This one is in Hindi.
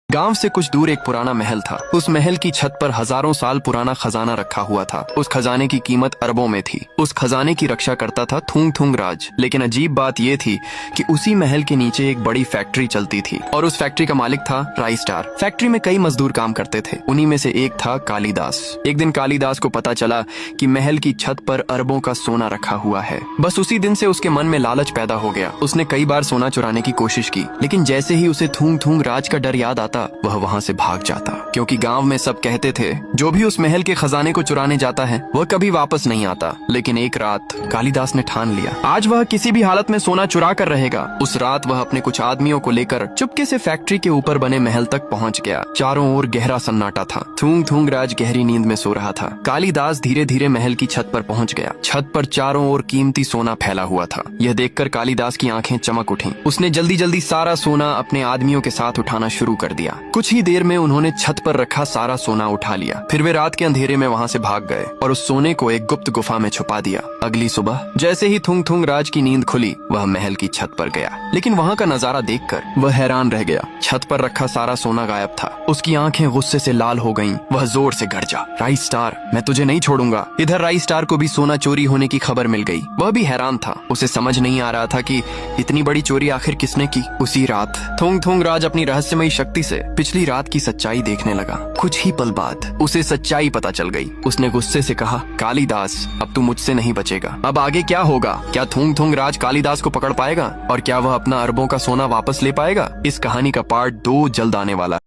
गांव से कुछ दूर एक पुराना महल था। उस महल की छत पर हजारों साल पुराना खजाना रखा हुआ था। उस खजाने की कीमत अरबों में थी। उस खजाने की रक्षा करता था थुंग थुंग राज। लेकिन अजीब बात यह थी कि उसी महल के नीचे एक बड़ी फैक्ट्री चलती थी और उस फैक्ट्री का मालिक था राइस्टार। फैक्ट्री में कई मजदूर काम करते थे। उन्हीं में से एक था कालिदास। एक दिन कालिदास को पता चला कि महल की छत पर अरबों का सोना रखा हुआ है। बस उसी दिन से उसके मन में लालच पैदा हो गया। उसने कई बार सोना चुराने की कोशिश की, लेकिन जैसे ही उसे थुंग थुंग राज का डर याद आता वह वहाँ से भाग जाता, क्योंकि गांव में सब कहते थे जो भी उस महल के खजाने को चुराने जाता है वह कभी वापस नहीं आता। लेकिन एक रात कालिदास ने ठान लिया, आज वह किसी भी हालत में सोना चुरा कर रहेगा। उस रात वह अपने कुछ आदमियों को लेकर चुपके से फैक्ट्री के ऊपर बने महल तक पहुँच गया। चारों ओर गहरा सन्नाटा था। थुंग थुंग राज गहरी नींद में सो रहा था। कालिदास धीरे धीरे महल की छत पर पहुँच गया। छत पर चारों ओर कीमती सोना फैला हुआ था। यह देखकर कालिदास की आंखें चमक उठीं। उसने जल्दी जल्दी सारा सोना अपने आदमियों के साथ उठाना शुरू कर दिया। कुछ ही देर में उन्होंने छत पर रखा सारा सोना उठा लिया। फिर वे रात के अंधेरे में वहाँ से भाग गए और उस सोने को एक गुप्त गुफा में छुपा दिया। अगली सुबह जैसे ही थुंग थुंग राज की नींद खुली वह महल की छत पर गया, लेकिन वहाँ का नजारा देखकर वह हैरान रह गया। छत पर रखा सारा सोना गायब था। उसकी आंखें गुस्से से लाल हो गईं। वह जोर से गरजा, राइस्टार, मैं तुझे नहीं छोड़ूंगा। इधर राइस्टार को भी सोना चोरी होने की खबर मिल गई। वह भी हैरान था। उसे समझ नहीं आ रहा था कि इतनी बड़ी चोरी आखिर किसने की। उसी रात थुंग थुंग राज अपनी रहस्यमयी शक्ति से पिछली रात की सच्चाई देखने लगा। कुछ ही पल बाद उसे सच्चाई पता चल गई। उसने गुस्से से कहा, कालिदास, अब तू मुझसे नहीं बचेगा। अब आगे क्या होगा? क्या थुंग थुंग राज कालिदास को पकड़ पाएगा और क्या वह अपना अरबों का सोना वापस ले पाएगा? इस कहानी का पार्ट 2 जल्द आने वाला।